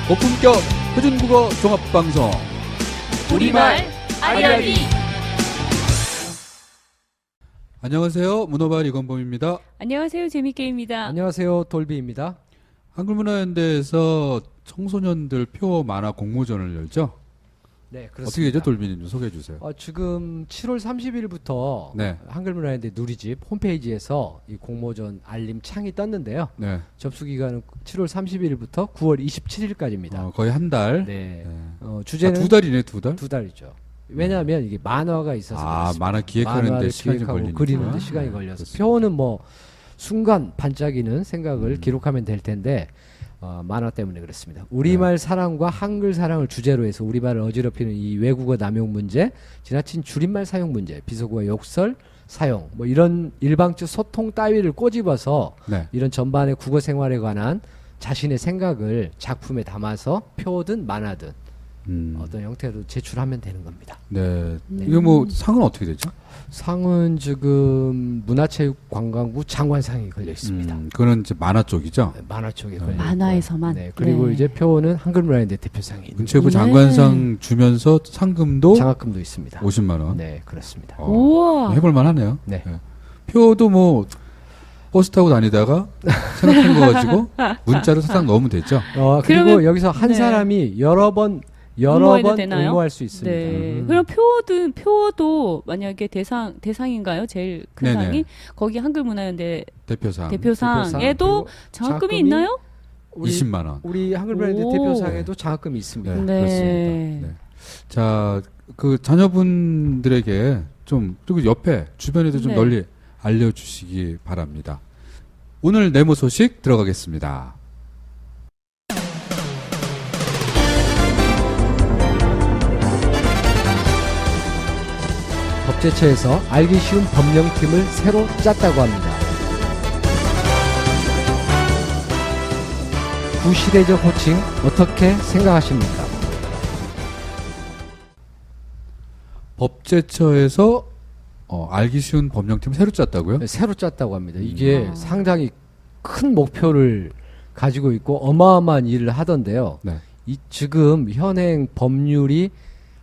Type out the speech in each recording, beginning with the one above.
고품격 표준국어 종합방송 우리말 알려리. 안녕하세요. 문어발 이건범입니다. 안녕하세요. 재밌게입니다. 안녕하세요. 돌비입니다. 한글문화연대에서 청소년들 표 만화 공모전을 열죠? 네, 그렇습니다. 어떻게 되죠? 돌비님 좀 소개해 주세요. 지금 7월 30일부터 네. 한글문화연대 누리집 홈페이지에서 이 공모전 알림 창이 떴는데요. 네. 접수 기간은 7월 30일부터 9월 27일까지입니다. 거의 한 달. 네. 네. 주제는 두 달이네, 두 달? 두 달이죠. 왜냐하면 이게 만화가 있어서 그렇습니다. 만화 기획하는데 만화를 시간이 기획하고 걸리니까. 그리는데 시간이 걸려서 그렇습니다. 표는 뭐 순간 반짝이는 생각을 기록하면 될 텐데 만화 때문에 그렇습니다. 우리말 사랑과 한글 사랑을 주제로 해서 우리말을 어지럽히는 이 외국어 남용 문제, 지나친 줄임말 사용 문제, 비속어의 욕설 사용, 뭐 이런 일방적 소통 따위를 꼬집어서 네. 이런 전반의 국어 생활에 관한 자신의 생각을 작품에 담아서 표든 만화든 어떤 형태로 제출하면 되는 겁니다. 네. 이거 뭐 상은 어떻게 되죠? 상은 지금 문화체육관광부 장관상이 걸려 있습니다. 그거는 이제 만화 쪽이죠? 네, 만화 쪽에 걸려 만화에서만. 있고요. 네, 그리고 네. 이제 표는 한글문화연대 대표상이 있는 문체부 네. 장관상 주면서 상금도 장학금도 있습니다. 50만 원. 네, 그렇습니다. 우와. 해볼만 하네요. 네. 표도 뭐 버스 타고 다니다가 생각한 거 가지고 문자로 사상 넣으면 되죠. 그리고 그러면- 여기서 한 네. 사람이 여러 번 응모해도 되나요? 응모할 수 있습니다. 네. 그럼 표도 만약에 대상인가요? 제일 큰 네네. 상이 거기 한글문화연대 대표상 대표상에도 그리고 장학금이 있나요? 우리 20만 원. 우리 한글문화연대 오. 대표상에도 장학금이 있습니다. 네, 네. 그렇습니다. 네. 자, 그 자녀분들에게 좀 그리고 옆에 주변에도 좀 네. 널리 알려주시기 바랍니다. 오늘 네모 소식 들어가겠습니다. 법제처에서 알기 쉬운 법령팀을 새로 짰다고 합니다. 구시대적 호칭 어떻게 생각하십니까? 법제처에서 알기 쉬운 법령팀 새로 짰다고요? 네, 새로 짰다고 합니다. 이게 상당히 큰 목표를 가지고 있고 어마어마한 일을 하던데요. 네. 지금 현행 법률이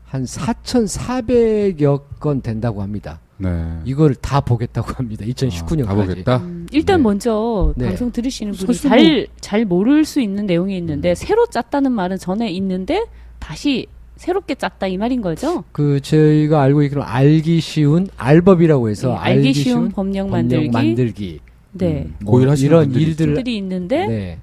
한 4,400여 건 된다고 합니다. 네. 이거를 다 보겠다고 합니다. 2019년까지. 가보겠다. 일단 네. 먼저 네. 방송 들으시는 분이 사실 잘 모를 수 있는 내용이 있는데 새로 짰다는 말은 전에 있는데 다시 새롭게 짰다 이 말인 거죠? 저희가 알고 있기로 알기 쉬운 알법이라고 해서 네, 알기 쉬운 법령 만들기. 네. 고일 하시는 이런 분들이 일들을 들이 있는데 네.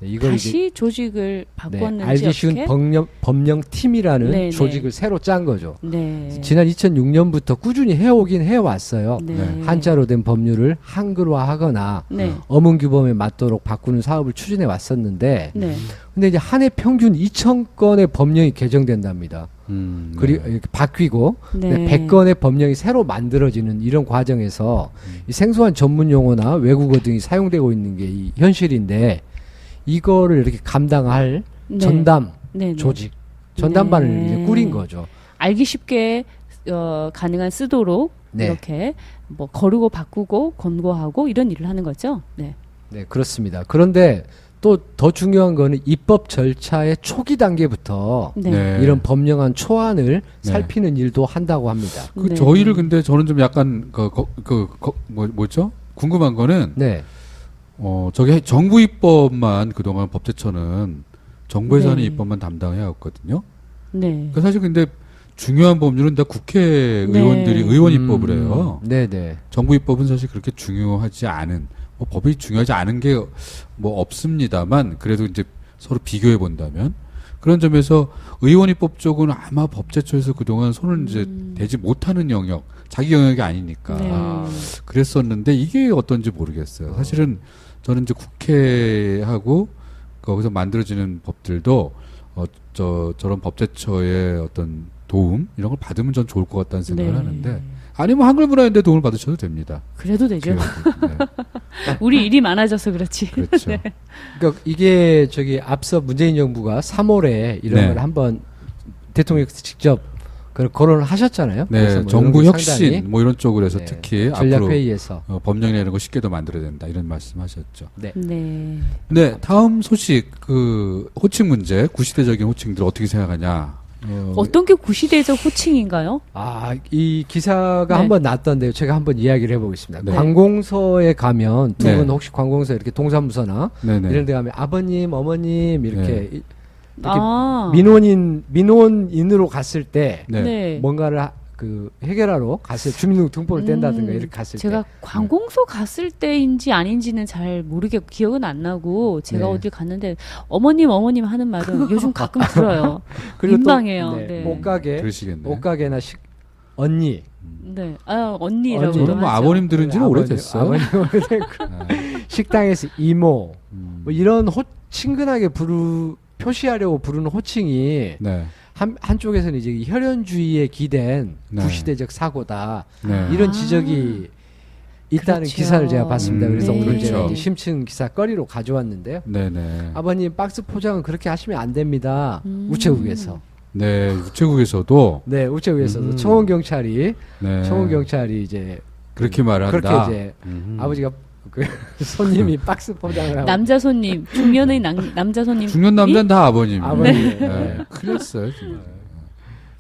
이걸 다시 조직을 바꿨는지 알기 쉬운 어떻게? 법령팀이라는 네, 조직을 새로 짠 거죠. 네. 지난 2006년부터 꾸준히 해오긴 해왔어요. 네. 한자로 된 법률을 한글화하거나 네. 어문규범에 맞도록 바꾸는 사업을 추진해 왔었는데 네. 근데 이제 한 해 평균 2,000건의 법령이 개정된답니다. 그리고 이렇게 바뀌고 네. 100건의 법령이 새로 만들어지는 이런 과정에서 이 생소한 전문 용어나 외국어 등이 사용되고 있는 게 이 현실인데 이거를 이렇게 감당할 네. 전담 네. 네. 조직, 전담반을 네. 이제 꾸린 거죠. 알기 쉽게 가능한 쓰도록 네. 이렇게 뭐 거르고 바꾸고 권고하고 이런 일을 하는 거죠. 네. 네, 그렇습니다. 그런데 또 더 중요한 거는 입법 절차의 초기 단계부터 네. 네. 이런 법령안 초안을 네. 살피는 일도 한다고 합니다. 네. 저희를 근데 저는 좀 약간 뭐죠? 궁금한 거는 네. 저게 정부 입법만 그동안 법제처는 정부에서 하는 네. 입법만 담당해 왔거든요. 네. 사실 근데 중요한 법률은 다 국회의원들이 네. 의원 입법을 해요. 네, 네. 정부 입법은 사실 그렇게 중요하지 않은 법이 중요하지 않은 게 뭐 없습니다만 그래도 이제 서로 비교해 본다면 그런 점에서 의원 입법 쪽은 아마 법제처에서 그동안 손을 이제 대지 못하는 영역, 자기 영역이 아니니까 네. 그랬었는데 이게 어떤지 모르겠어요. 사실은 저는 이제 국회하고 거기서 만들어지는 법들도 저런 법제처의 어떤 도움 이런 걸 받으면 전 좋을 것 같다는 생각을 네. 하는데 아니면 한글문화연대 도움을 받으셔도 됩니다. 그래도 되죠. 네. 우리 일이 많아져서 그렇지. 그렇죠. 그러니까 이게 앞서 문재인 정부가 3월에 이런 네. 걸 한번 대통령께서 직접 거론을 하셨잖아요. 네, 그래서 뭐 정부 이런 게 상당히, 혁신 뭐 이런 쪽으로 해서 네, 특히 전략 앞으로 회의에서 법령이나 이런 거 쉽게 더 만들어야 된다 이런 말씀하셨죠. 네. 네. 네, 다음 소식 그 호칭 문제, 구시대적인 호칭들 어떻게 생각하냐? 어떤 게 구시대적 호칭인가요? 이 기사가 네. 한번 났던데요. 제가 한번 이야기를 해보겠습니다. 네. 관공서에 가면 두 네. 분 혹시 관공서 이렇게 동사무소나 네네. 이런 데 가면 아버님, 어머님 이렇게 네. 이렇게 아. 민원인으로 갔을 때 네. 네. 뭔가를 그 해결하러 갔을 주민등록번호를 뗀다든가 이렇게 갔을 제가 때 관공서 갔을 때인지 아닌지는 잘 모르겠고 기억은 안 나고 제가 네. 어딜 갔는데 어머님 하는 말은 요즘 가끔 들어요. 그리고 또, 민망해요. 네, 네. 그러시겠네. 옷가게나 언니 네. 아, 언니라고. 언니. 저는 뭐 하죠. 아버님 들은 지는 오래됐어요. 아버님 오래됐고 네. 식당에서 이모 음. 뭐 이런 친근하게 표시하려고 부르는 호칭이 네. 한쪽에서는 이제 혈연주의에 기댄 네. 구시대적 사고다 네. 이런 아. 지적이 있다는 그렇죠. 기사를 제가 봤습니다. 그래서 네. 오늘 제가 그렇죠. 이제 심층 기사 거리로 가져왔는데요. 네네. 아버님 박스 포장은 그렇게 하시면 안 됩니다. 우체국에서. 네, 우체국에서도 네, 우체국에서도 음. 청원 경찰이 네. 이제 그렇게 말한다. 그렇게 이제 음. 아버지가 그 손님이 박스 포장을 하고 남자 손님, 중년의 남자 손님. 중년 남자는 다 아버님. 아버님 네. 큰일 났어요, 정말.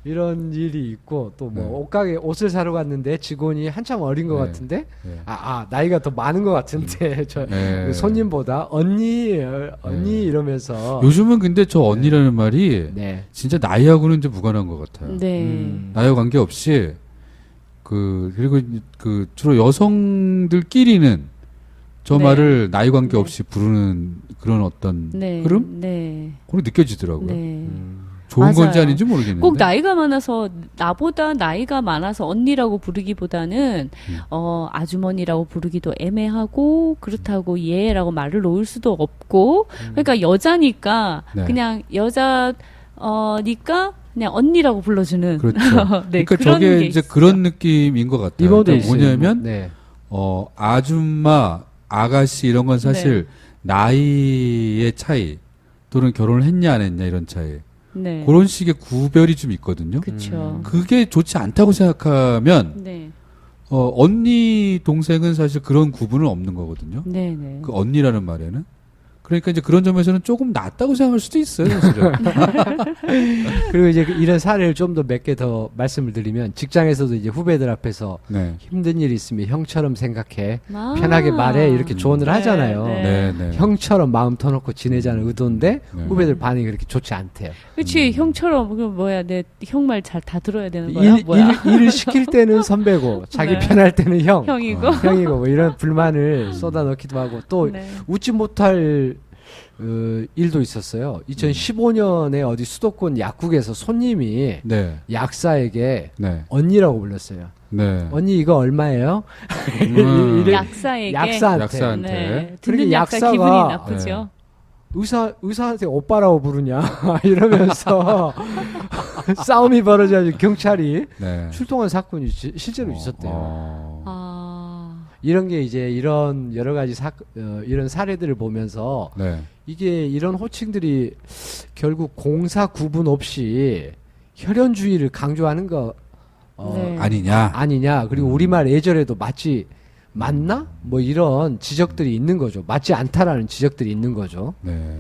이런 일이 있고 또 뭐 네. 옷가게 옷을 사러 갔는데 직원이 한참 어린 것 네. 같은데 네. 나이가 더 많은 것 같은데 저 네. 그 손님보다 언니 네. 이러면서 요즘은 근데 저 언니라는 말이 네. 진짜 나이하고는 이제 무관한 것 같아요. 네. 나이와 관계없이 그리고 그 주로 여성들끼리는 저 네. 말을 나이 관계 네. 없이 부르는 그런 어떤 네. 흐름? 네. 그런 느껴지더라고요. 네. 좋은 건지 맞아요. 아닌지 모르겠는데. 꼭 나이가 많아서 나보다 나이가 많아서 언니라고 부르기보다는 아주머니라고 부르기도 애매하고 그렇다고 얘라고 말을 놓을 수도 없고 그러니까 여자니까 네. 그냥 여자니까 그냥 언니라고 불러주는 그렇죠. 네, 그러니까 그런 저게 게 이제 있어요. 그런 느낌인 것 같아요. 이모도 그러니까 있어요. 뭐냐면 네. 아줌마, 아가씨 이런 건 사실 나이의 차이 또는 결혼을 했냐 안 했냐 이런 차이. 네. 그런 식의 구별이 좀 있거든요. 그렇죠. 그게 좋지 않다고 생각하면 네. 언니 동생은 사실 그런 구분은 없는 거거든요. 네, 네. 그 언니라는 말에는. 그러니까 이제 그런 점에서는 조금 낫다고 생각할 수도 있어요, 사실은. 그리고 이제 이런 사례를 좀 더 몇 개 더 말씀을 드리면 직장에서도 이제 후배들 앞에서 네. 힘든 일 있으면 형처럼 생각해 아. 편하게 말해 이렇게 조언을 네, 하잖아요. 네. 네, 네. 형처럼 마음 터놓고 지내자는 의도인데 네. 후배들 반응이 그렇게 좋지 않대요. 그렇지 형처럼 그 뭐야 내 형 말 잘 다 들어야 되는 거야 뭐야 일을 시킬 때는 선배고 자기 네. 편할 때는 형이고 형이고 뭐 이런 불만을 쏟아넣기도 하고 또 네. 웃지 못할 일도 있었어요. 2015년에 어디 수도권 약국에서 손님이 네. 약사에게 네. 언니라고 불렀어요. 네. 언니 이거 얼마예요? 음. 약사에게 약사한테. 약사한테. 네. 그리고 듣는 약사 약사가- 기분이 나쁘죠. 의사한테 오빠라고 부르냐 이러면서 싸움이 벌어져가지고 경찰이 네. 출동한 사건이 실제로 있었대요. 아, 이런 게 이제 이런 여러 가지 이런 사례들을 보면서 네. 이게 이런 호칭들이 결국 공사 구분 없이 혈연주의를 강조하는 거 네. 아니냐. 아니냐. 그리고 우리말 예절에도 맞나? 뭐 이런 지적들이 있는 거죠. 맞지 않다라는 지적들이 있는 거죠. 네.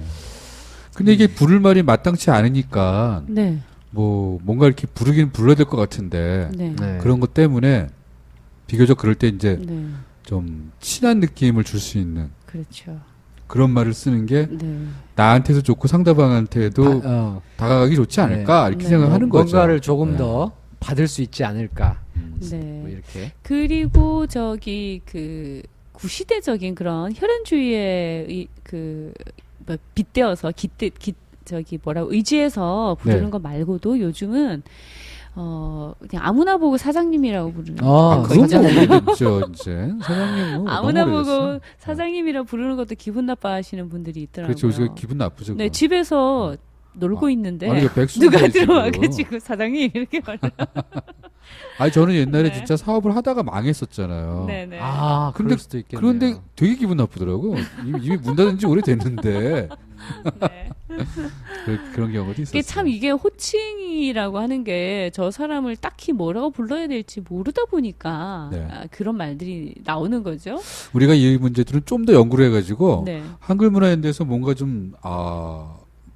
근데 이게 부를 말이 마땅치 않으니까 네, 뭐 뭔가 이렇게 부르긴 불러야 될 것 같은데 네, 네. 그런 것 때문에 비교적 그럴 때 이제 네, 좀 친한 느낌을 줄 수 있는 그렇죠. 그런 말을 쓰는 게 네, 나한테도 좋고 상대방한테도 다가가기 좋지 않을까 이렇게 네. 생각하는 거죠. 뭔가를 조금 네. 더 받을 수 있지 않을까. 뭐 네. 이렇게. 그리고 저기 그 구시대적인 그런 혈연주의에 뭐 빗대어서 저기 뭐라고 의지해서 부르는 네. 거 말고도 요즘은 그냥 아무나 보고 사장님이라고 부르는 아, 그건 사장- 뭐 오래됐죠 이제 사장님 뭐 아무나 너무 보고 오래됐어. 사장님이라 부르는 것도 기분 나빠하시는 분들이 있더라고요. 그렇죠. 요새 기분 나쁘죠. 네, 그거. 집에서 놀고 아, 있는데 아니, 이거 백수 누가 문제지, 들어와가지고 사장님 이렇게 말해. 아니 저는 옛날에 네. 진짜 사업을 하다가 망했었잖아요. 네네. 아, 근데 그럴 수도 있겠네요. 그런데 되게 기분 나쁘더라고. 이미 문 닫은 지 오래됐는데. 네. 그런 경우도 있었어요. 이게 참 이게 호칭이라고 하는 게 저 사람을 딱히 뭐라고 불러야 될지 모르다 보니까 네. 그런 말들이 나오는 거죠. 우리가 이 문제들은 좀 더 연구를 해가지고 네. 한글 문화에 대해서 뭔가 좀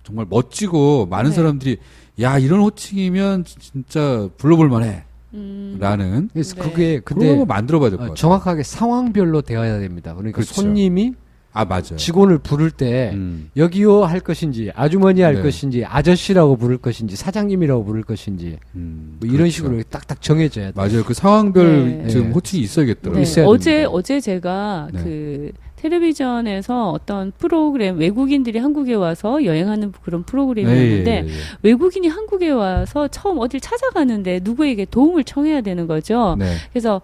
정말 멋지고 많은 네. 사람들이 야 이런 호칭이면 진짜 불러볼 만해 라는 그래서 네. 그게 그런 근데 거 만들어봐야 될 것 같아요. 정확하게 상황별로 되어야 됩니다. 그러니까 그렇죠. 손님이 맞아요. 직원을 부를 때 여기요 할 것인지 아주머니 할 네. 것인지 아저씨라고 부를 것인지 사장님이라고 부를 것인지 뭐 이런 그렇죠. 식으로 딱딱 정해져야 돼요. 맞아요. 그 상황별 네. 지금 네. 호칭이 있어야겠더라고요. 네. 있어야 됩니다. 어제 제가 네. 그 텔레비전에서 어떤 프로그램 외국인들이 한국에 와서 여행하는 그런 프로그램이었는데 예. 외국인이 한국에 와서 처음 어딜 찾아가는데 누구에게 도움을 청해야 되는 거죠. 네. 그래서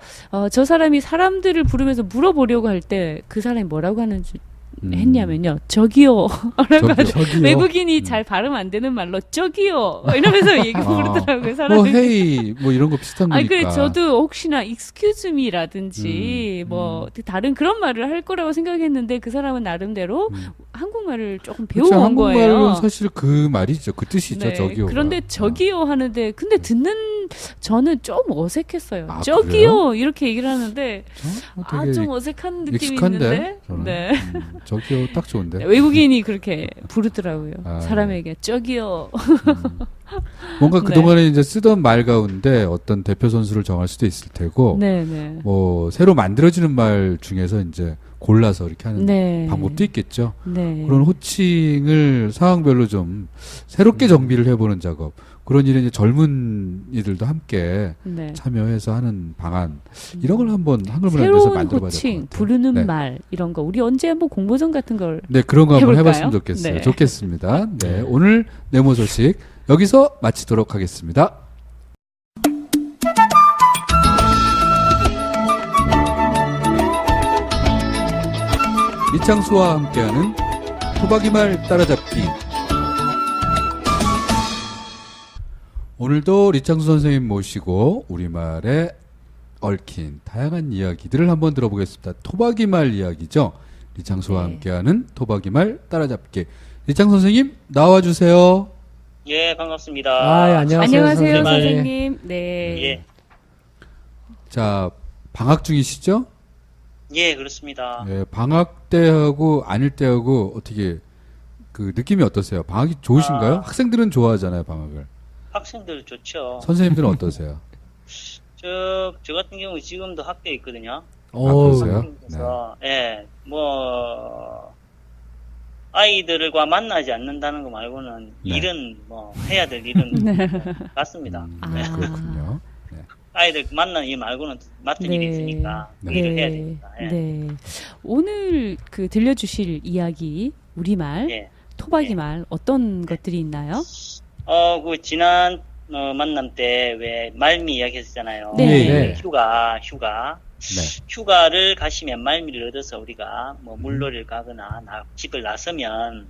저 사람이 사람들을 부르면서 물어보려고 할 때 그 사람이 뭐라고 하는지 했냐면요. 저기요. 라고 하죠. 저기요. 외국인이 잘 발음 안 되는 말로 저기요. 이러면서 얘기 부르더라고요. 사람들이. 헤이 뭐 이런 거 비슷한 아니, 거니까. 그 저도 혹시나 excuse me라든지 뭐 다른 그런 말을 할 거라고 생각했는데 그 사람은 나름대로 한국말을 조금 그렇죠. 배워온 거예요. 한국말은 사실 그 말이죠. 그 뜻이죠. 네, 저기요. 그런데 저기요 하는데 근데 듣는 저는 좀 어색했어요. 아, 저기요 이렇게 얘기를 하는데 되게 좀 어색한 느낌이 익숙한데, 있는데 저는. 네. 저기요 딱 좋은데. 외국인이 그렇게 부르더라고요. 아, 사람에게 저기요. 뭔가 네. 그동안에 이제 쓰던 말 가운데 어떤 대표 선수를 정할 수도 있을 테고, 네네. 뭐 새로 만들어지는 말 중에서 이제 골라서 이렇게 하는 네. 방법도 있겠죠. 네. 그런 호칭을 상황별로 좀 새롭게 정비를 해보는 작업. 그런 일에 이제 젊은 이들도 함께 네. 참여해서 하는 방안 이런 걸 한번 한글 문화에서 새로운 만들어봐야 될 것 호칭, 같아요. 부르는 네. 말 이런 거 우리 언제 한번 공모전 같은 걸 네, 그런 거 한번 해볼까요? 해봤으면 좋겠어요. 네. 좋겠습니다. 네, 오늘 네모 소식 여기서 마치도록 하겠습니다. 이창수와 함께하는 토박이 말 따라잡기. 오늘도 리창수 선생님 모시고 우리말에 얽힌 다양한 이야기들을 한번 들어보겠습니다. 토박이 말 이야기죠. 리창수와 네. 함께하는 토박이 말 따라잡기. 리창수 선생님 나와주세요. 예, 반갑습니다. 아, 예, 안녕하세요, 안녕하세요, 선생님. 선생님. 네. 예, 자, 방학 중이시죠? 예, 그렇습니다. 예, 방학 때하고 아닐 때하고 어떻게 그 느낌이 어떠세요? 방학이 좋으신가요? 학생들은 좋아하잖아요, 방학을. 학생들 좋죠. 선생님들은 어떠세요? 저 같은 경우 지금도 학교에 있거든요. 그러세요? 그래서, 예, 뭐, 아이들과 만나지 않는다는 거 말고는 네. 일은 뭐, 해야 될 일은 같습니다. 네. 그렇군요. 네. 아이들 만나는 일 말고는 맡은 일이 있으니까 그 일을 해야 됩니다. 예. 네. 오늘 그 들려주실 이야기 우리말, 예. 토박이 예. 말 어떤 것들이 있나요? 그 지난 만남 때 왜 말미 이야기 했었잖아요. 네. 네. 휴가. 네. 휴가를 가시면 말미를 얻어서 우리가 뭐 물놀이를 가거나 집을 나서면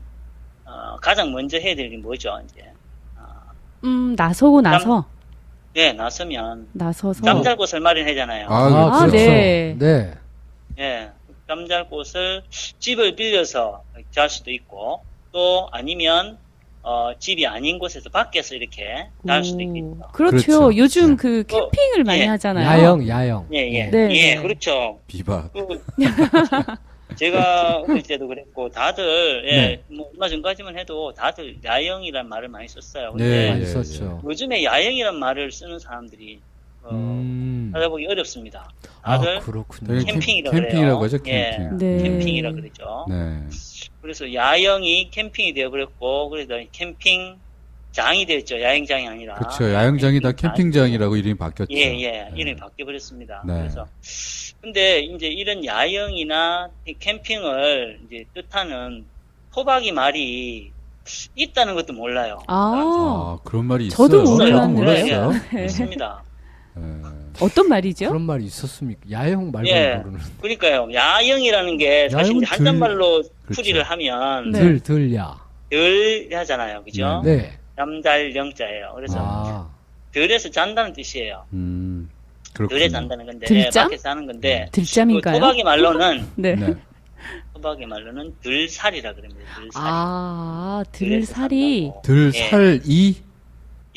가장 먼저 해야 될 일이 뭐죠? 이제 나서고 나서 나서면 나서서 잠잘 곳을 마련하잖아요. 아, 그렇죠. 네. 네. 예, 잠잘 곳을 집을 빌려서 잘 수도 있고 또 아니면 집이 아닌 곳에서 밖에서 이렇게 잘 수도 있겠죠. 그렇죠. 그렇죠. 요즘 네. 그 캠핑을 많이 예. 하잖아요. 야영. 예, 네. 그렇죠. 비박. 제가 어릴 때도 그랬고 다들 네. 뭐 얼마 전까지만 해도 다들 야영이란 말을 많이 썼어요. 네. 근데 많이 예, 썼죠. 요즘에 야영이란 말을 쓰는 사람들이 찾아보기 어렵습니다. 다들 그렇군요. 되게 캠핑이라 캠핑이라고 그래요. 하죠, 예. 캠핑. 네. 캠핑이라 그러죠. 네. 그래서 야영이 캠핑이 되어버렸고 그래서 캠핑장이 되었죠. 야영장이 아니라. 그렇죠. 야영장이 다 캠핑장이라고 이름이 바뀌었죠. 예. 이름이 바뀌어버렸습니다. 네. 그래서 근데 이제 이런 야영이나 캠핑을 이제 뜻하는 토박이 말이 있다는 것도 몰라요. 아, 그런 말이 있어요. 저도 몰랐어요. 네. 있습니다. 네. 어떤 말이죠? 그런 말이 있었습니까? 야영 말고 예. 모르는. 그러니까요. 야영이라는 게 사실 야영은 이제 한자말로 그렇죠. 풀이를 하면 네. 들야. 덜 하잖아요. 그죠? 네. 잠잘 영자예요. 그래서 아. 덜에서 잔다는 뜻이에요. 그렇군요. 덜에 잔다는 건데 들잠? 밖에서 하는 건데 그 들잠인가요? 토박이 말로는 네. 네. 토박이 말로는 들살이라 그럽니다. 들살이. 아, 들에서 들살이. 산다고. 들살이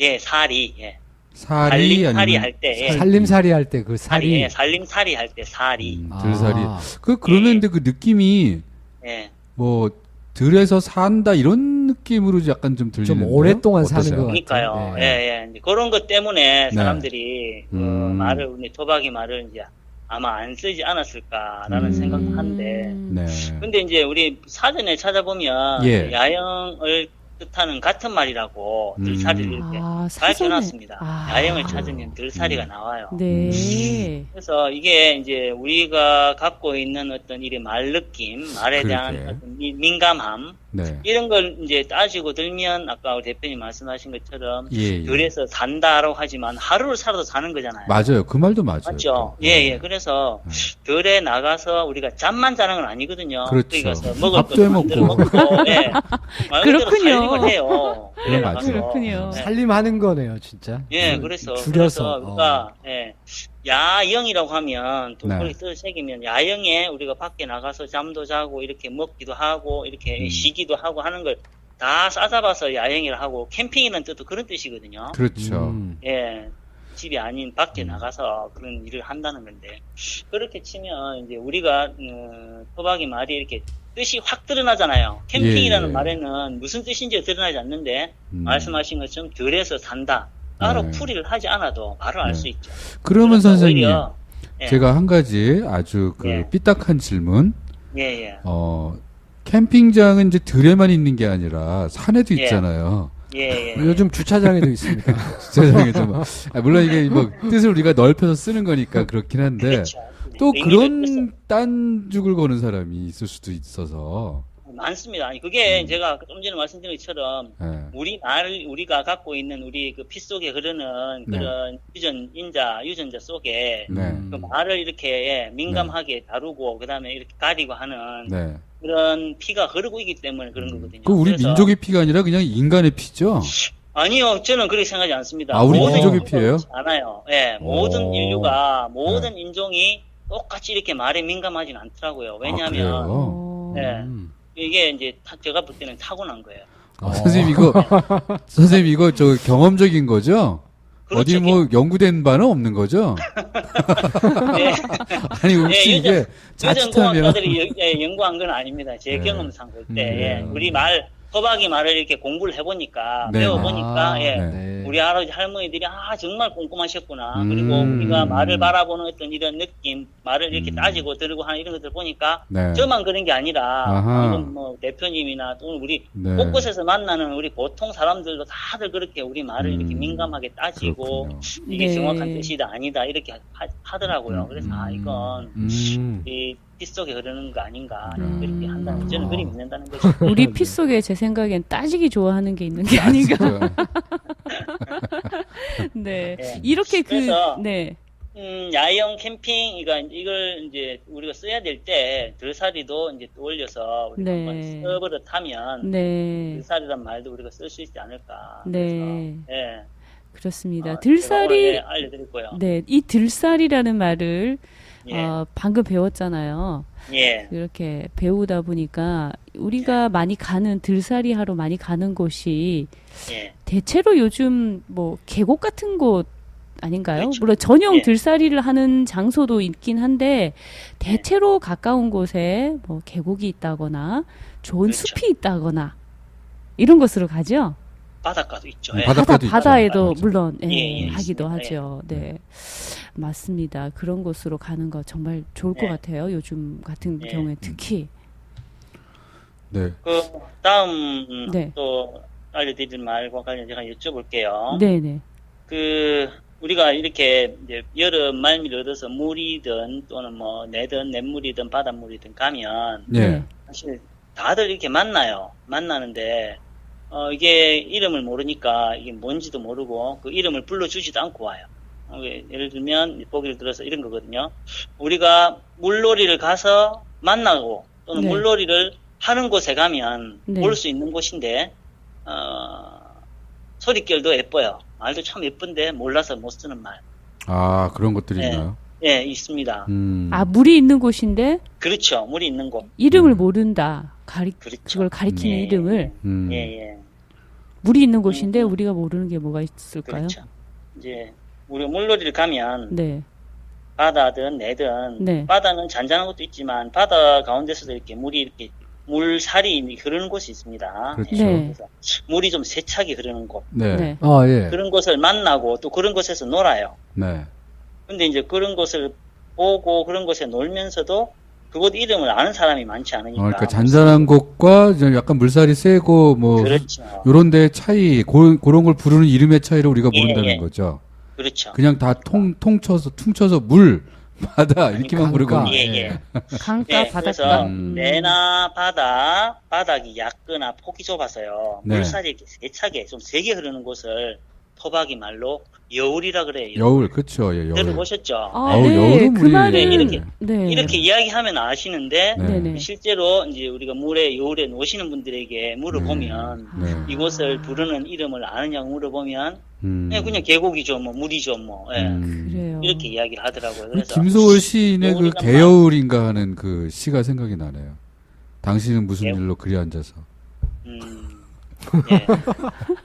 예, 살이. 예. 살이 살림살이 아니면 할 때. 예. 살림살이 할 때 그 살이. 살이 예, 살림살이 할 때 살이. 들살이. 아. 그러면 예. 근데 그 느낌이 예. 뭐 들에서 산다 이런 느낌으로 약간 좀 들리는데요. 오랫동안 사는 어떠세요? 것 같아요. 그러니까요. 네. 예, 예. 이제 그런 것 때문에 네. 사람들이 그 말을, 우리 토박이 말을 이제 아마 안 쓰지 않았을까라는 생각도 한데. 네. 근데 이제 우리 사전에 찾아보면 예. 야영을 뜻하는 같은 말이라고 들살이를 이렇게 아, 잘 사전에. 써놨습니다. 아. 야영을 찾으면 들살이가 나와요. 네. 그래서 이게 이제 우리가 갖고 있는 어떤 이런 말 느낌, 말에 대한 그러게. 어떤 민감함, 네. 이런 걸 이제 따지고 들면 아까 우리 대표님 말씀하신 것처럼 예, 예. 들에서 산다라고 하지만 하루를 살아도 사는 거잖아요. 맞아요. 그 말도 맞아요. 맞죠? 또. 예, 예. 그래서 들에 나가서 우리가 잠만 자는 건 아니거든요. 그렇죠. 거기 가서 먹을 밥도 것도 해 만들어 먹고. 먹고, 예. 말 그대로 그렇군요. 살림을 해요. 그건 맞죠. 나가서. 그렇군요. 예. 살림하는 거네요, 진짜. 예, 그래서 줄여서. 우리가 예, 야영이라고 하면 또 네. 거기 뜻을 새기면 야영에 우리가 밖에 나가서 잠도 자고 이렇게 먹기도 하고 이렇게 쉬기도 하고 하는 걸 다 싸잡아서 야영이라 하고 캠핑이라는 뜻도 그런 뜻이거든요. 그렇죠. 예, 집이 아닌 밖에 나가서 그런 일을 한다는 건데 그렇게 치면 이제 우리가 토박이 말이 이렇게 뜻이 확 드러나잖아요. 캠핑이라는 예. 말에는 무슨 뜻인지 드러나지 않는데 음. 말씀하신 것처럼 들에서 산다. 따로 네. 풀이를 하지 않아도 바로 알 네. 수 있죠. 그러면 그래서 선생님, 오히려, 예, 제가 한 가지 아주 그 예. 삐딱한 질문. 예, 예, 캠핑장은 이제 들에만 있는 게 아니라 산에도 예. 있잖아요. 예, 예. 요즘 주차장에도 있습니다. 세상에 좀 물론 이게 뭐 뜻을 우리가 넓혀서 쓰는 거니까 그렇긴 한데 그렇죠. 또 의미를 뜻을 그런 딴죽을 거는 사람이 있을 수도 있어서 많습니다. 아니 그게 제가 좀 전에 말씀드린 것처럼 예. 우리가 갖고 있는 우리 그 피 속에 흐르는 네. 그런 유전자 속에 네. 그 말을 이렇게 예, 민감하게 다루고 그다음에 이렇게 가리고 하는 네. 그런 피가 흐르고 있기 때문에 그런 거거든요. 그 우리 그래서 민족의 피가 아니라 그냥 인간의 피죠. 아니요, 저는 그렇게 생각하지 않습니다. 아, 우리 모든 민족의 인종이 피예요? 그렇지 않아요. 예, 모든 오. 인류가 모든 인종이 똑같이 이렇게 말에 민감하진 않더라고요. 왜냐하면 그래요? 예, 이게 이제 제가 볼 때는 타고난 거예요. 선생님 이거 저 경험적인 거죠? 그렇죠. 어디 뭐 연구된 바는 없는 거죠? 예. 아니 혹시 예, 이게 자칫하면 유전공학자들이 연구한 건 아닙니다. 제 네. 경험상 볼 때. 예. 우리 토박이 말을 이렇게 공부를 해보니까, 네. 배워보니까, 예. 네. 우리 우리 할아버지 할머니들이 정말 꼼꼼하셨구나. 그리고 우리가 말을 바라보는 어떤 이런 느낌, 말을 이렇게 따지고 들고 하는 이런 것들 보니까 네. 저만 그런 게 아니라 아하. 이건 뭐 대표님이나 또는 우리 네. 곳곳에서 만나는 우리 보통 사람들도 다들 그렇게 우리 말을 이렇게 민감하게 따지고 그렇군요. 이게 네. 정확한 뜻이다 아니다 이렇게 하더라고요. 그래서 이건 이 피 속에 흐르는 거 아닌가 그렇게 한다는 저는 그리 믿는다는 거죠. 우리 피 속에 제 생각엔 따지기 좋아하는 게 있는 게 아닌가. 진짜. 네. 네. 이렇게 그래서 네. 야영 캠핑 이걸 이제 우리가 써야 될 때 들살이도 이제 또 올려서 우리가 네. 한번 써버릇하면 네. 들살이란 말도 우리가 쓸 수 있지 않을까. 네. 그래서, 예. 그렇습니다. 제가 오늘, 들살이 예, 알려드렸고요. 네, 이 들살이라는 말을 예. 방금 배웠잖아요. 예. 이렇게 배우다 보니까 우리가 많이 가는 들살이 하러 많이 가는 곳이 예. 대체로 요즘 뭐 계곡 같은 곳 아닌가요? 그렇죠. 물론 전용 예. 들살이를 하는 장소도 있긴 한데 대체로 가까운 곳에 뭐 계곡이 있다거나 좋은 그렇죠. 숲이 있다거나 이런 곳으로 가죠. 바닷가도 있죠. 예. 바닷가도 있죠. 바다에도 맞아. 물론 예, 예, 예, 하기도 있습니다. 하죠. 네. 맞습니다. 그런 곳으로 가는 거 정말 좋을 것 예. 같아요. 요즘 같은 예. 경우에 특히. 네. 그 다음 네. 또 알려드릴 말과 관련 제가 여쭤볼게요. 네네. 그 우리가 이렇게 이제 여름 말미를 얻어서 물이든 또는 뭐 내든 냇물이든 바닷물이든 가면 네. 사실 다들 이렇게 만나요. 만나는데 이게 이름을 모르니까 이게 뭔지도 모르고 그 이름을 불러주지도 않고 와요. 예를 들면 보기를 들어서 이런 거거든요. 우리가 물놀이를 가서 만나고 또는 네. 물놀이를 하는 곳에 가면 네. 볼 수 있는 곳인데 소리결도 예뻐요. 말도 참 예쁜데 몰라서 못 쓰는 말. 아 그런 것들이 네. 있나요? 예, 있습니다. 아, 물이 있는 곳인데 그렇죠. 물이 있는 곳. 이름을 모른다. 그렇죠. 그걸 가리키는 예, 이름을. 예, 예. 물이 있는 곳인데 우리가 모르는 게 뭐가 있을까요? 그렇죠. 이제 우리가 물놀이를 가면 네. 바다든 내든 네. 바다는 잔잔한 것도 있지만 바다 가운데서도 이렇게 물이 이렇게 물살이 흐르는 곳이 있습니다. 그렇죠. 네. 그래서 물이 좀 세차게 흐르는 곳. 네. 네. 예. 그런 곳을 만나고 또 그런 곳에서 놀아요. 네. 근데 이제 그런 곳을 보고 그런 곳에 놀면서도 그곳 이름을 아는 사람이 많지 않으니까. 그러니까 잔잔한 곳과 이제 약간 물살이 세고 뭐 그렇죠. 요런 데 차이 그런 걸 부르는 이름의 차이를 우리가 예, 모른다는 예. 거죠. 그렇죠. 그냥 다 퉁쳐서 물 바다 이렇게만 부르고 강가. 예, 예. 강가, 예, 바닷가. 그래서 내나 바닥이 얕거나 폭이 좁아서요. 네. 물살이 이렇게 세차게 좀 세게 흐르는 곳을 토박이 말로 여울이라 그래요. 여울 그렇죠. 예, 여울. 들어보셨죠? 아, 아우, 네. 여울은 그 물이- 말은 네, 이렇게. 네. 이렇게 이야기하면 아시는데 네. 네네. 실제로 이제 우리가 여울에 노시는 분들에게 물어보면 네. 이곳을 부르는 이름을 아느냐고 물어보면 그냥 계곡이죠, 뭐 물이죠, 뭐 예. 그래요. 이렇게 이야기를 하더라고요. 우리 그래서 김소월 시인의 그 여울이란 개여울인가 하는 그 시가 생각이 나네요. 당신은 무슨 개여울? 일로 그리 앉아서. 예.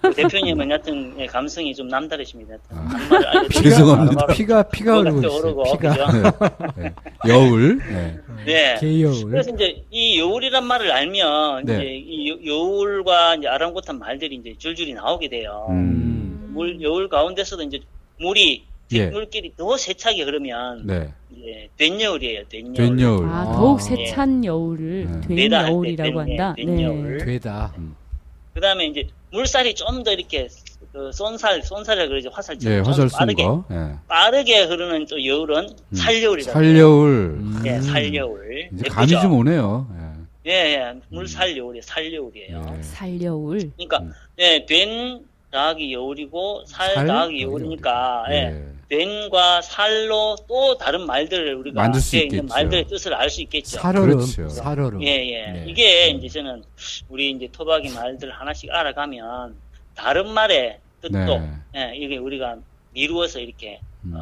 그 대표님은 여튼 예, 감성이 좀 남다르십니다. 아, 정말 알려드리면 죄송합니다. 바로 피가 흐르고 뭐가 있어요. 떠오르고, 피가. 그죠? 네. 여울. 네. 네. 개여울. 그래서 이제 이 여울이란 말을 알면 네. 이제 이 여울과 이제 아랑곳한 말들이 이제 줄줄이 나오게 돼요. 여울 가운데서도 이제 물이 예. 물길이 더 세차게 흐르면 네. 이제 된여울이에요. 된여울. 된여울. 아, 아. 더욱 세찬 여울을 네. 된 되다 할 때 여울이라고 된, 한다. 된 네. 여울. 되다. 그다음에 이제 물살이 좀 더 이렇게 그 쏜살이라 그러죠. 화살처럼 예, 좀 화살 쏜 빠르게 거. 예. 빠르게 흐르는 또 여울은 살여울이라고. 살여울. 예, 살여울. 이제 감이 좀 오네요. 예. 예, 예, 물살여울이 살여울이에요. 예. 살여울. 그러니까 예, 된 더하기 여울이고 살 살 더하기 여울이니까 예. 예. 된과 살로 또 다른 말들을 우리가 만들 수 앞에 있는 있겠죠. 말들의 뜻을 알 수 있겠죠. 살얼음. 그렇죠. 살얼음. 예, 예. 네. 이게 이제 저는 우리 이제 토박이 말들 하나씩 알아가면 다른 말의 뜻도 네. 예, 이게 우리가 미루어서 이렇게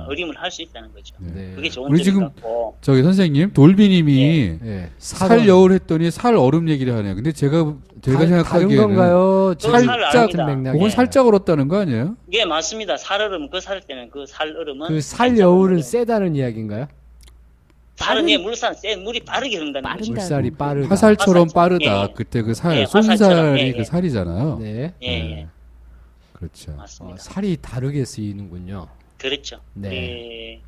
어림을 할 수 있다는 거죠. 네. 그게 좋은 우리 점인 지금 것 같고. 저기 선생님 돌비님이 예. 살여울 했더니 살얼음 얘기를 하네요. 근데 제가 다른 생각하기에는 건가요? 그건 살 살짝 아닙니다. 맥락이. 그건 살짝 얼었다는 거 아니에요? 예, 맞습니다. 살얼음 그 살 때는 그 살얼음은 그 살여울은 세다는 이야기인가요? 살은 예, 물이 빠르게 흐른다는 거죠. 빠른다. 물살이 빠르다. 화살처럼 화살처럼. 빠르다. 예, 예. 그때 그 살, 예, 쏜살이 화살처럼. 예, 그 예. 살이잖아요. 네. 예, 예. 그렇죠. 맞습니다. 살이 다르게 쓰이는군요. 그렇죠. 네. 예.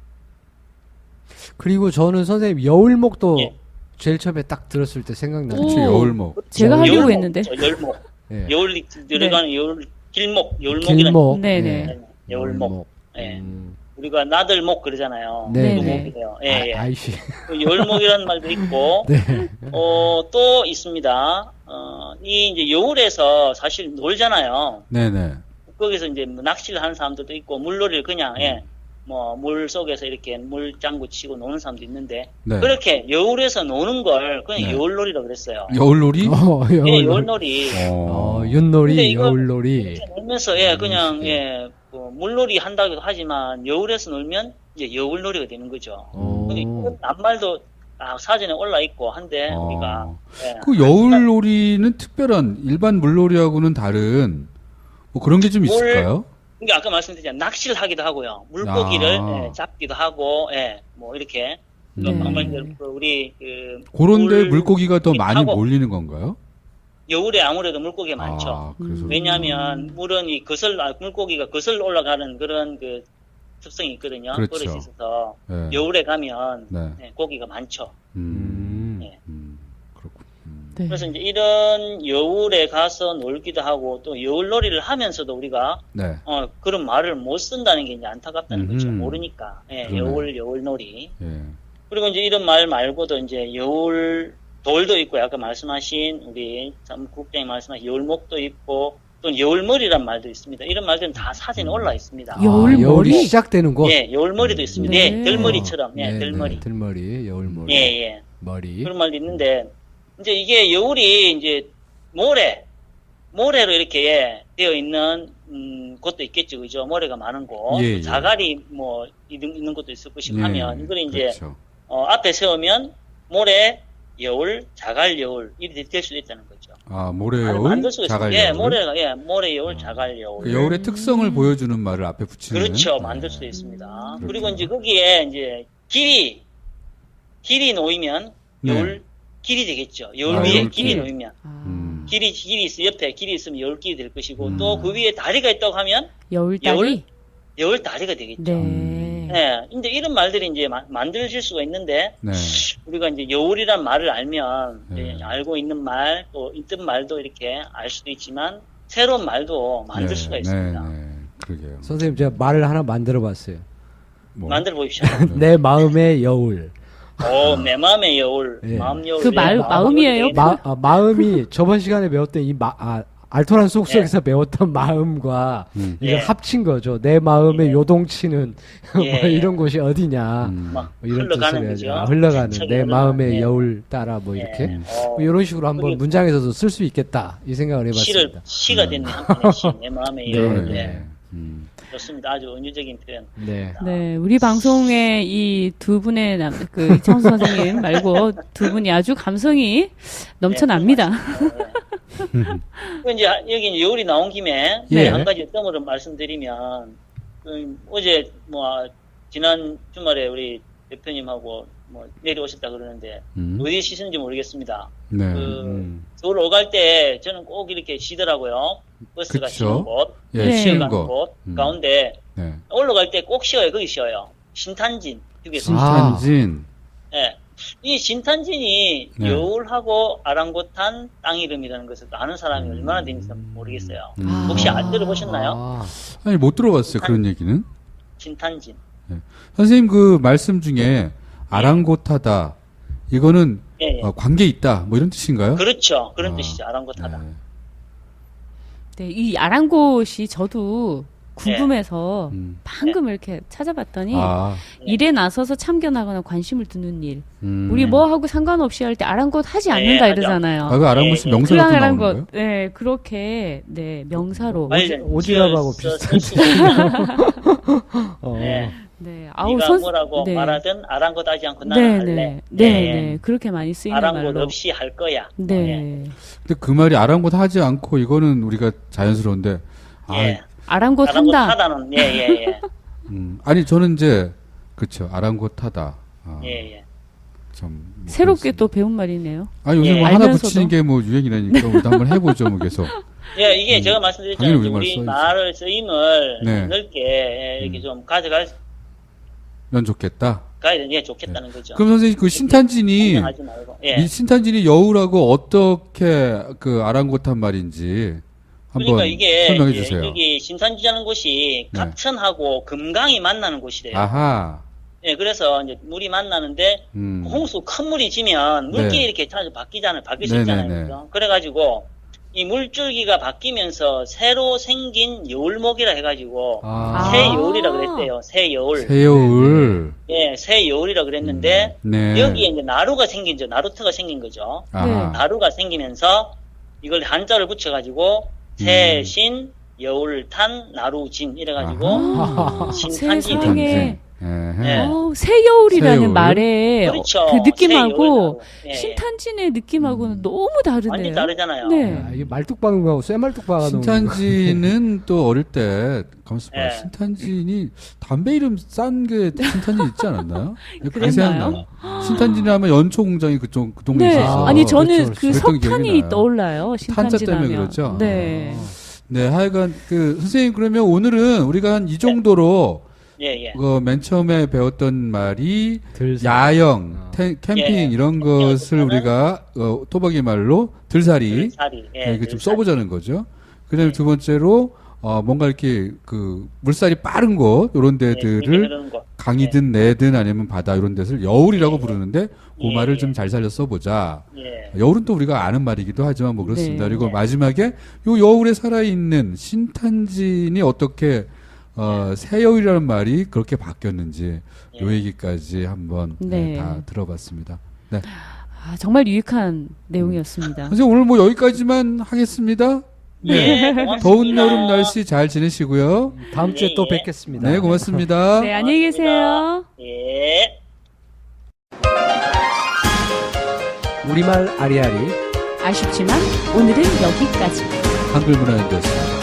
그리고 저는 선생님 여울목도 예. 제일 처음에 딱 들었을 때 생각나는. 그렇죠. 오. 여울목. 제가 하려고 여울목, 했는데. 열목. 예. 여울이 들어가는 여울목이라는 길목. 네네. 네. 여울목. 예. 음. 우리가 나들목 그러잖아요. 네, 네. 두목이래요. 예, 예. 아이씨. 그 여울목이라는 말도 있고, 네. 또 있습니다. 이 이제 여울에서 사실 놀잖아요. 네네. 거기서 이제 뭐 낚시를 하는 사람들도 있고, 물놀이를 그냥, 예, 뭐, 물 속에서 이렇게 물장구 치고 노는 사람도 있는데, 네. 그렇게 여울에서 노는 걸 그냥 네. 여울놀이라고 그랬어요. 여울놀이? 예, 여울놀이. 근데 윷놀이, 이거 여울놀이. 이렇게 놀면서, 예, 그냥, 예, 뭐 물놀이 한다고도 하지만, 여울에서 놀면, 이제 여울놀이가 되는 거죠. 근데 이건 낱말도 사전에 올라 있고 한데, 우리가. 예, 그 여울놀이는 특별한 일반 물놀이하고는 다른 뭐 그런 게 좀 있을까요? 그러니까 아까 말씀드렸잖아요. 낚시를 하기도 하고요. 물고기를 아. 예, 잡기도 하고, 예, 뭐 이렇게. 네. 우리 그 그런데 물고기가 더 많이 하고 몰리는 건가요? 여울에 아무래도 물고기가 많죠. 아, 그래서 왜냐하면 물은 이 물고기가 거슬러 올라가는 그런 그 특성이 있거든요. 그렇죠. 버릇이 있어서 네. 여울에 가면 네. 예, 고기가 많죠. 음. 예. 그렇군. 네. 그래서 이제 이런 여울에 가서 놀기도 하고 또 여울놀이를 하면서도 우리가 네. 그런 말을 못 쓴다는 게 이제 안타깝다는 거죠. 음흠. 모르니까. 예, 그러네. 여울놀이. 예. 그리고 이제 이런 말 말고도 이제 여울 돌도 있고 아까 말씀하신 우리 국장님 말씀하신 여울목도 있고 또 여울머리란 말도 있습니다. 이런 말들은 다 사진에 올라 있습니다. 여울머리? 여울이 시작되는 곳. 예, 여울머리도 있습니다. 네. 예, 들머리처럼. 예, 네, 들머리. 네, 들머리, 여울머리. 예, 예. 머리. 그런 말도 있는데 이제 이게 여울이 이제 모래로 이렇게 예, 되어 있는 곳도 있겠죠, 그죠? 모래가 많은 곳, 예, 예. 자갈이 뭐 있는 곳도 있을 것이고 예, 하면 이걸 이제 그렇죠. 앞에 세우면 모래 여울, 자갈 여울 이렇게 될 수도 있다는 거죠. 아, 모래 아니, 여울, 만들 수가 있어요. 자갈 예, 여울. 모래 여울, 자갈 여울. 그 여울의 특성을 보여주는 말을 앞에 붙이는. 그렇죠, 네. 만들 수도 있습니다. 그렇군요. 그리고 이제 거기에 이제 길이 놓이면 네. 여울 길이 되겠죠. 여울 아, 위에 여울 길이 길. 놓이면 아, 길이 옆에 길이 있으면 여울길이 될 것이고 또 그 위에 다리가 있다고 하면 여울다리. 여울 다리가 되겠죠. 네. 네, 근데 이런 말들이 이제 만들어질 수가 있는데 네. 우리가 이제 여울이란 말을 알면 네. 이제 알고 있는 말 또 있던 말도 이렇게 알 수도 있지만 새로운 말도 만들 수가 있습니다. 네, 네. 그러게요. 선생님 제가 말을 하나 만들어 봤어요. 뭐. 만들어 보십시오. 내 마음의 여울. 내 마음의 여울, 예. 마음 여울. 그 마음이에요? 마음이 저번 시간에 배웠던 알토란 숲속에서 배웠던 마음과 이걸 예. 합친 거죠. 내 마음의 요동치는 예. 뭐 이런 곳이 어디냐. 막 뭐 이런 흘러가는 뜻을 거죠. 해야죠. 흘러가는 책이 내 흘러가는, 마음의 예. 여울 따라 뭐 이렇게 예. 뭐 이런 식으로 한번 그게 문장에서도 쓸 수 있겠다 이 생각을 해봤습니다. 시가 됐네, 한편의 시. 내 마음의 네, 여울. 네. 예. 음. 좋습니다. 아주 은유적인 표현. 네. 네, 우리 방송에 이 두 분의 이창수 선생님 말고 두 분이 아주 감성이 넘쳐납니다. 그 이제 여기 이제 여울이 나온 김에 예. 한 가지 덤으로 말씀드리면 어제 뭐 지난 주말에 우리 대표님하고 뭐 내려오셨다 그러는데 어디 쉬셨는지 모르겠습니다. 네. 서울 오갈 때 저는 꼭 이렇게 쉬더라고요. 버스가 그쵸. 쉬는 곳, 예, 네. 쉬는 쉬어가는 거. 곳 가운데 네. 올라갈 때 꼭 쉬어요. 거기 쉬어요. 신탄진 휴게소. 신탄진. 예. 이 신탄진이 네. 여울하고 아랑곳한 땅 이름이라는 것을 아는 사람이 얼마나 되는지 모르겠어요. 혹시 안 들어보셨나요? 아, 아니, 못 들어봤어요. 그런 얘기는. 신탄진. 선생님 그 말씀 중에 아랑곳하다. 이거는 예, 예. 관계 있다. 뭐 이런 뜻인가요? 그렇죠. 그런 아, 뜻이죠. 아랑곳하다. 네. 네, 이 아랑곳이 저도 궁금해서 음. 방금 이렇게 찾아봤더니 아, 일에 나서서 참견하거나 관심을 두는 일. 음. 우리 뭐 하고 상관없이 할 때 아랑곳 하지 않는다 네, 이러잖아요. 아, 그 아랑곳이 예, 예. 명사로 또 그 나오는 아랑곳, 거예요? 네, 그렇게, 네, 명사로. 관련 오지랖하고 지어서 비슷한 쓸 수가 있는, 어. 네. 네, 네가 뭐라고 네. 말하든 아랑곳 하지 않고 나는 네, 할래. 네, 네, 네, 그렇게 많이 쓰이는 아랑곳 말로. 없이 할 거야. 예. 네, 근데 그 말이 아랑곳 하지 않고 이거는 우리가 자연스러운데. 예. 아랑곳 아랑곳 한다. 하다는 예. 아니 저는 이제 그렇죠. 아랑곳하다. 아, 예, 예. 참 뭐 새롭게 그렇습니다. 또 배운 말이네요. 아니 요새 예. 뭐 하나 알면서도. 붙이는 게 뭐 유행이라니까 우리도 한번 해보죠. 뭐 계속. 예, 이게 제가 말씀드렸잖아요. 당연히 우리말 우리 써야지. 말을 쓰임을 네. 넓게 이렇게 좀 가져갈 면 좋겠다. 가야 되 좋겠다는 거죠. 그럼 선생님 그 신탄진이 하지 말고. 예. 이 신탄진이 여우라고 어떻게 그 아랑곳한 말인지 한번 그러니까 이게 설명해 이제 주세요. 여기 신탄지라는 곳이 네. 갑천하고 금강이 만나는 곳이래요. 아하. 예, 그래서 이제 물이 만나는데 홍수 큰 물이 지면 물길이 네. 이렇게 자주 바뀔 수 네네네. 있잖아요. 그죠? 그래가지고 이 물줄기가 바뀌면서 새로 생긴 여울목이라 해가지고 아. 새 여울이라 그랬대요. 새 여울. 새여울. 예, 새 여울이라 그랬는데 네. 여기에 이제 나루가 생긴 죠. 나루터가 생긴 거죠. 아하. 나루가 생기면서 이걸 한자를 붙여가지고 새신 여울탄 나루진 이래가지고 아하. 신탄진. 세상에. 예. 새여울이라는 새여울. 말에 그렇죠. 그 느낌하고 새여울, 예, 예. 신탄진의 느낌하고는 너무 다르네요. 완전 다르잖아요. 네. 야, 이게 말뚝박는거하고 쇠말뚝박아 놓은 신탄진은 또 어릴 때 가만있어 봐. 예. 신탄진이 담배 이름 싼 게 신탄진 있지 않았나요? 그 그랬나요? 생각나. 신탄진이라면 연초 공장이 그그 동네에 네. 있어서. 아니 저는 그렇죠, 그 그랬던 기억이 석탄이 나요. 떠올라요. 탄자 신탄진 때문에 하면. 그렇죠. 네. 네, 하여간 그 선생님 그러면 오늘은 우리가 한 이 정도로 예, 예. 맨 처음에 배웠던 말이 들살. 야영, 캠핑 예. 이런 것을 캠핑을 우리가 토박이 말로 들살이 들살이. 네, 이렇게 좀 들살이. 써보자는 거죠. 그다음에 두 번째로 뭔가 이렇게 그 물살이 빠른 곳 이런 데들을 흐르는 곳. 강이든 내든 아니면 바다 이런 데를 여울이라고 부르는데 그 예, 말을 예. 좀 잘 살려 써보자. 예. 여울은 또 우리가 아는 말이기도 하지만 뭐 그렇습니다. 네. 그리고 네. 마지막에 요 여울에 살아있는 신탄진이 어떻게 새여울이라는 말이 그렇게 바뀌었는지 요 얘기까지 한번 네. 다 들어봤습니다. 네. 아, 정말 유익한 내용이었습니다. 선생님 오늘 뭐 여기까지만 하겠습니다. 예, 고맙습니다. 더운 여름 날씨 잘 지내시고요. 다음 주에 네, 또 예. 뵙겠습니다. 네, 고맙습니다. 네, 안녕히 계세요. 예. 우리말 아리아리 아쉽지만 오늘은 여기까지. 한글문화연구였습니다.